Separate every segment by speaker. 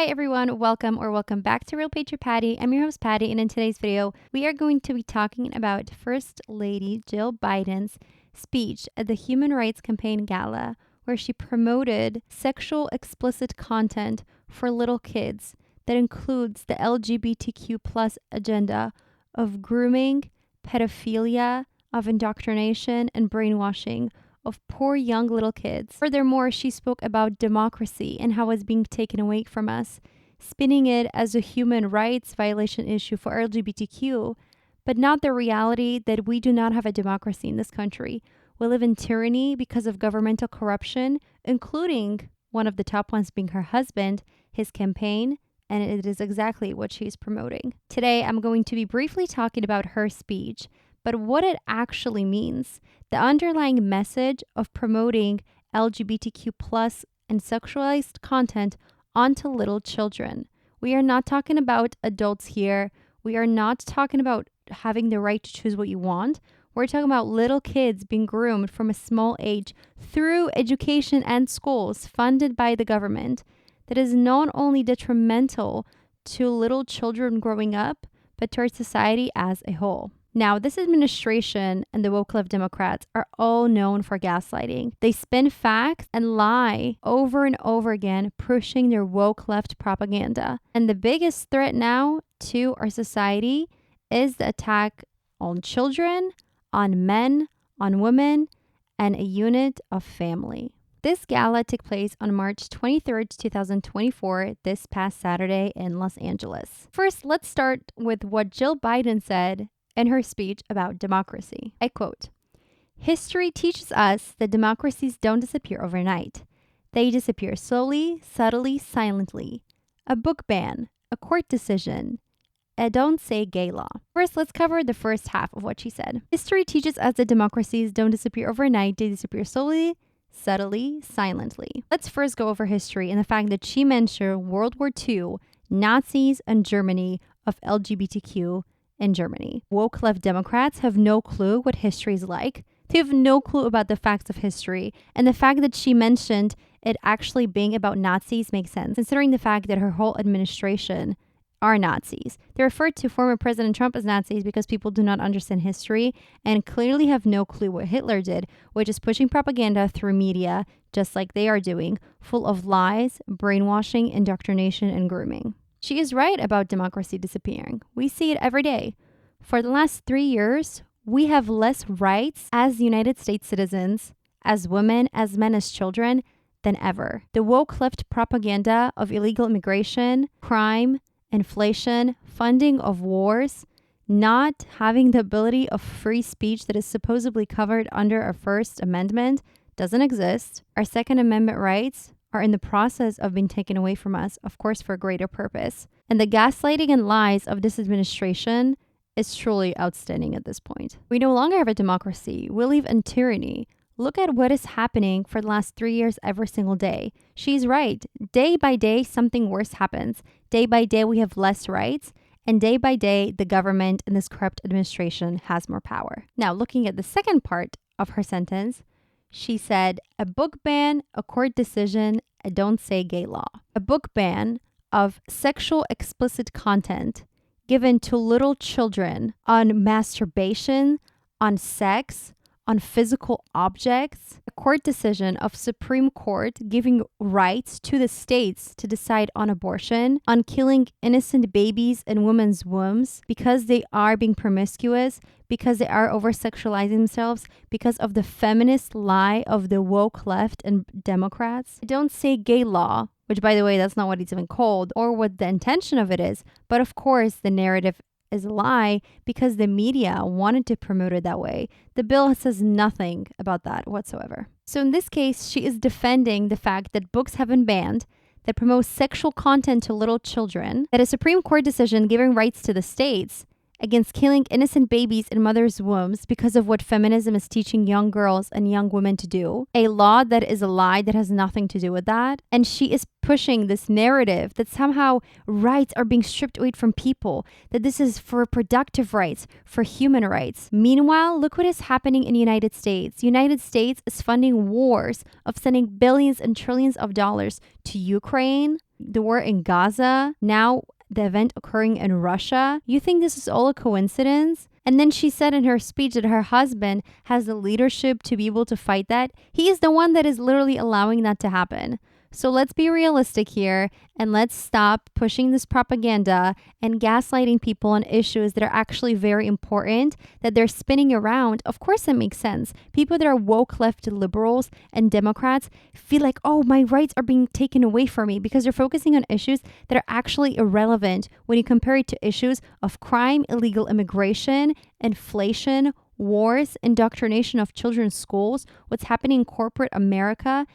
Speaker 1: Hi everyone, welcome back to Real Patriot Patty. I'm your host Patty, and in today's video, we are going to be talking about First Lady Jill Biden's speech at the Human Rights Campaign Gala, where she promoted sexual explicit content for little kids that includes the LGBTQ plus agenda of grooming, pedophilia, of indoctrination, and brainwashing of poor young little kids. Furthermore, she spoke about democracy and how it's being taken away from us, spinning it as a human rights violation issue for LGBTQ, but not the reality that we do not have a democracy in this country. We live in tyranny because of governmental corruption, including one of the top ones being her husband, his campaign, and it is exactly what she's promoting. Today, I'm going to be briefly talking about her speech, but what it actually means, the underlying message of promoting LGBTQ plus and sexualized content onto little children. We are not talking about adults here. We are not talking about having the right to choose what you want. We're talking about little kids being groomed from a small age through education and schools funded by the government. That is not only detrimental to little children growing up, but to our society as a whole. Now, this administration and the woke left Democrats are all known for gaslighting. They spin facts and lie over and over again, pushing their woke left propaganda. And the biggest threat now to our society is the attack on children, on men, on women, and a unit of family. This gala took place on March 23rd, 2024, this past Saturday in Los Angeles. First, let's start with what Jill Biden said in her speech about democracy. I quote, "History teaches us that democracies don't disappear overnight. They disappear slowly, subtly, silently. A book ban, a court decision, a don't say gay law." First, let's cover the first half of what she said. History teaches us that democracies don't disappear overnight. They disappear slowly, subtly, silently. Let's first go over history and the fact that she mentioned World War II, Nazis, and Germany of LGBTQ in Germany. Woke left Democrats have no clue what history is like. They have no clue about the facts of history. And the fact that she mentioned it actually being about Nazis makes sense, considering the fact that her whole administration are Nazis. They refer to former President Trump as Nazis because people do not understand history and clearly have no clue what Hitler did, which is pushing propaganda through media, just like they are doing, full of lies, brainwashing, indoctrination, and grooming. She is right about democracy disappearing. We see it every day. For the last 3 years, we have less rights as United States citizens, as women, as men, as children, than ever. The woke left propaganda of illegal immigration, crime, inflation, funding of wars, not having the ability of free speech that is supposedly covered under our First Amendment doesn't exist. Our Second Amendment rights are in the process of being taken away from us, of course, for a greater purpose. And the gaslighting and lies of this administration is truly outstanding at this point. We no longer have a democracy. We live in tyranny. Look at what is happening for the last 3 years every single day. She's right. Day by day, something worse happens. Day by day, we have less rights. And day by day, the government and this corrupt administration has more power. Now, looking at the second part of her sentence, she said, a book ban, a court decision, a don't say gay law. A book ban of sexual explicit content given to little children on masturbation, on sex, on physical objects, a court decision of Supreme Court giving rights to the states to decide on abortion, on killing innocent babies in women's wombs because they are being promiscuous, because they are over-sexualizing themselves, because of the feminist lie of the woke left and Democrats. Don't say gay law, which by the way, that's not what it's even called or what the intention of it is. But of course, the narrative is a lie because the media wanted to promote it that way. The bill says nothing about that whatsoever. So in this case, she is defending the fact that books have been banned that promote sexual content to little children, that a Supreme Court decision giving rights to the states against killing innocent babies in mothers' wombs because of what feminism is teaching young girls and young women to do. A law that is a lie that has nothing to do with that. And she is pushing this narrative that somehow rights are being stripped away from people, that this is for reproductive rights, for human rights. Meanwhile, look what is happening in the United States. United States is funding wars of sending billions and trillions of dollars to Ukraine, the war in Gaza, now the event occurring in Russia. You think this is all a coincidence? And then she said in her speech that her husband has the leadership to be able to fight that. He is the one that is literally allowing that to happen. So let's be realistic here and let's stop pushing this propaganda and gaslighting people on issues that are actually very important that they're spinning around. Of course, it makes sense. People that are woke left liberals and Democrats feel like, oh, my rights are being taken away from me because they're focusing on issues that are actually irrelevant when you compare it to issues of crime, illegal immigration, inflation, wars, indoctrination of children's schools, what's happening in corporate America,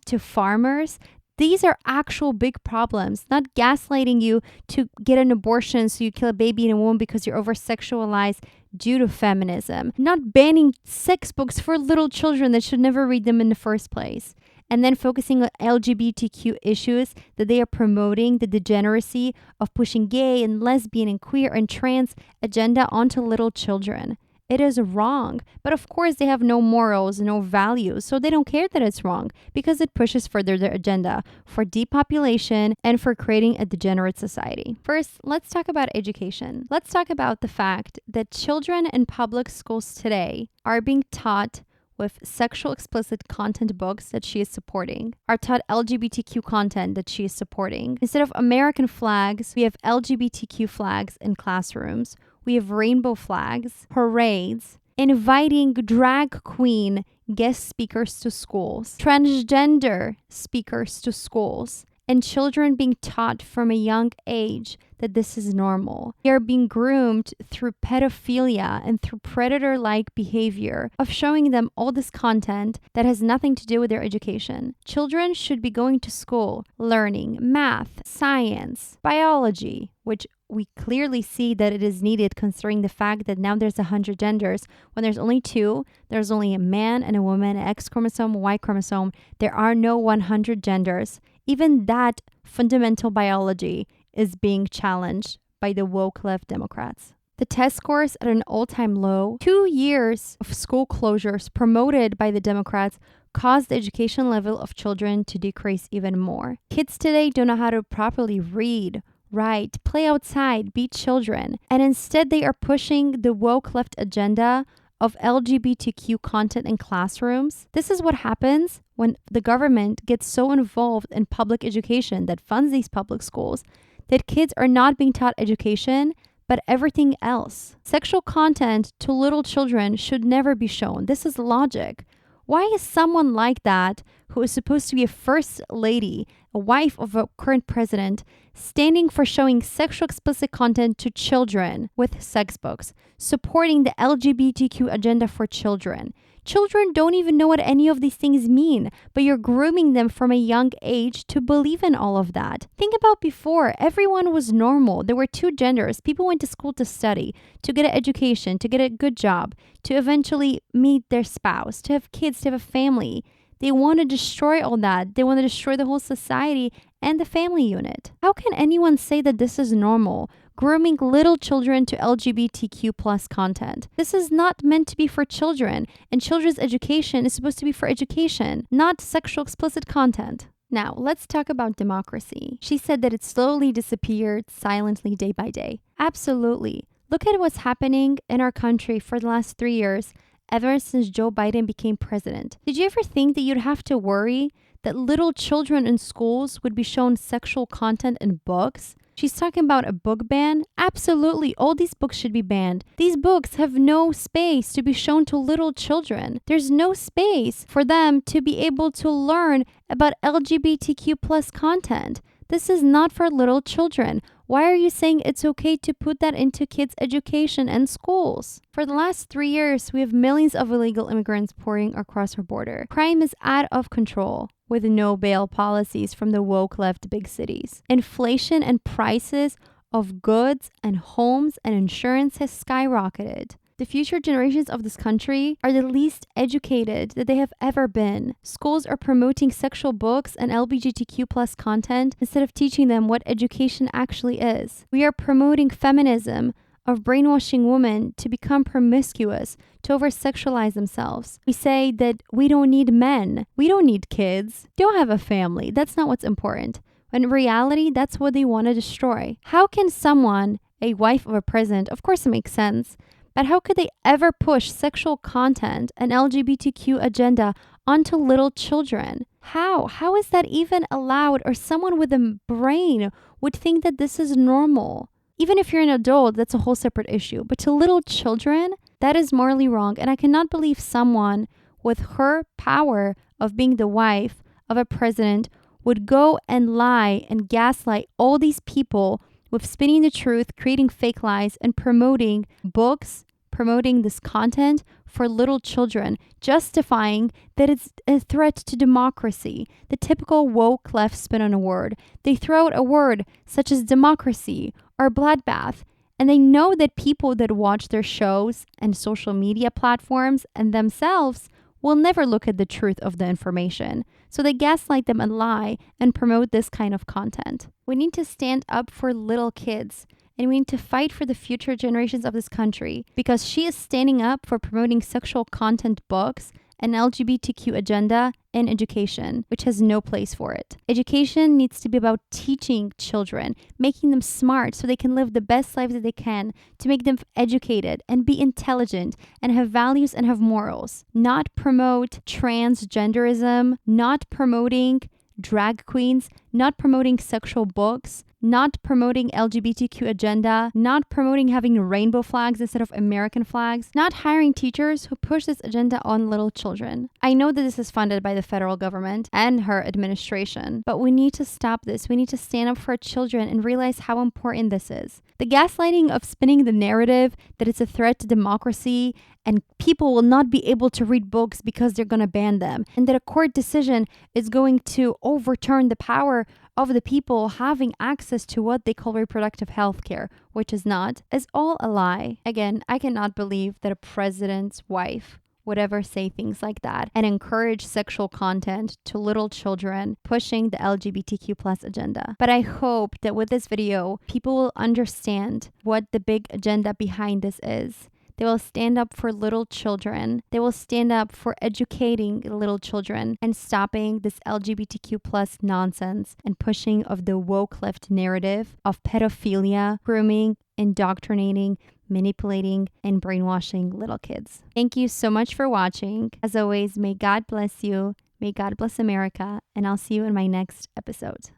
Speaker 1: to farmers. These are actual big problems, not gaslighting you to get an abortion so you kill a baby in a womb because you're over-sexualized due to feminism. Not banning sex books for little children that should never read them in the first place. And then focusing on LGBTQ issues that they are promoting, the degeneracy of pushing gay and lesbian and queer and trans agenda onto little children. It is wrong. But of course, they have no morals, no values, so they don't care that it's wrong because it pushes further their agenda for depopulation and for creating a degenerate society. First, let's talk about education. Let's talk about the fact that children in public schools today are being taught with sexual explicit content books that she is supporting, are taught LGBTQ content that she is supporting. Instead of American flags, we have LGBTQ flags in classrooms. We have rainbow flags, parades, inviting drag queen guest speakers to schools, transgender speakers to schools, and children being taught from a young age that this is normal. They are being groomed through pedophilia and through predator-like behavior of showing them all this content that has nothing to do with their education. Children should be going to school, learning math, science, biology, which we clearly see that it is needed considering the fact that now there's 100 genders. When there's only 2, there's only a man and a woman, an X chromosome, Y chromosome. There are no 100 genders. Even that fundamental biology is being challenged by the woke left Democrats. The test scores at an all-time low. 2 years of school closures promoted by the Democrats caused the education level of children to decrease even more. Kids today don't know how to properly read, write, play outside, be children. And instead they are pushing the woke left agenda of LGBTQ content in classrooms. This is what happens when the government gets so involved in public education that funds these public schools that kids are not being taught education, but everything else. Sexual content to little children should never be shown. This is logic. Why is someone like that, who is supposed to be a first lady, a wife of a current president, standing for showing sexual explicit content to children with sex books, supporting the LGBTQ agenda for children? Children don't even know what any of these things mean, but you're grooming them from a young age to believe in all of that. Think about before, everyone was normal. There were 2 genders. People went to school to study, to get an education, to get a good job, to eventually meet their spouse, to have kids, to have a family. They want to destroy all that. They want to destroy the whole society and the family unit. How can anyone say that this is normal? Grooming little children to LGBTQ plus content. This is not meant to be for children, and children's education is supposed to be for education, not sexual explicit content. Now, let's talk about democracy. She said that it slowly disappeared silently day by day. Absolutely. Look at what's happening in our country for the last 3 years, ever since Joe Biden became president. Did you ever think that you'd have to worry that little children in schools would be shown sexual content in books? She's talking about a book ban. Absolutely, all these books should be banned. These books have no space to be shown to little children. There's no space for them to be able to learn about LGBTQ plus content. This is not for little children. Why are you saying it's okay to put that into kids' education and schools? For the last 3 years, we have millions of illegal immigrants pouring across our border. Crime is out of control with no bail policies from the woke left big cities. Inflation and prices of goods and homes and insurance has skyrocketed. The future generations of this country are the least educated that they have ever been. Schools are promoting sexual books and LGBTQ plus content instead of teaching them what education actually is. We are promoting feminism of brainwashing women to become promiscuous, to over-sexualize themselves. We say that we don't need men. We don't need kids. Don't have a family. That's not what's important. When in reality, that's what they want to destroy. How can someone, a wife of a president, of course it makes sense, but how could they ever push sexual content and LGBTQ agenda onto little children? How? How is that even allowed? Or someone with a brain would think that this is normal. Even if you're an adult, that's a whole separate issue. But to little children, that is morally wrong. And I cannot believe someone with her power of being the wife of a president would go and lie and gaslight all these people with spinning the truth, creating fake lies, and promoting books, promoting this content for little children, justifying that it's a threat to democracy. The typical woke left spin on a word. They throw out a word such as democracy or bloodbath, and they know that people that watch their shows and social media platforms and themselves will never look at the truth of the information. So they gaslight them and lie and promote this kind of content. We need to stand up for little kids, and we need to fight for the future generations of this country, because she is standing up for promoting sexual content books and LGBTQ agenda in education, which has no place for it. Education needs to be about teaching children, making them smart so they can live the best lives that they can, to make them educated and be intelligent and have values and have morals. Not promote transgenderism, not promoting drag queens, not promoting sexual books, not promoting LGBTQ agenda, not promoting having rainbow flags instead of American flags, not hiring teachers who push this agenda on little children. I know that this is funded by the federal government and her administration, but we need to stop this. We need to stand up for our children and realize how important this is. The gaslighting of spinning the narrative that it's a threat to democracy and people will not be able to read books because they're going to ban them, and that a court decision is going to overturn the power of the people having access to what they call reproductive health care, which is not, is all a lie. Again, I cannot believe that a president's wife would ever say things like that and encourage sexual content to little children, pushing the LGBTQ plus agenda. But I hope that with this video, people will understand what the big agenda behind this is. They will stand up for little children. They will stand up for educating little children and stopping this LGBTQ plus nonsense and pushing of the woke left narrative of pedophilia, grooming, indoctrinating, manipulating, and brainwashing little kids. Thank you so much for watching. As always, may God bless you. May God bless America. And I'll see you in my next episode.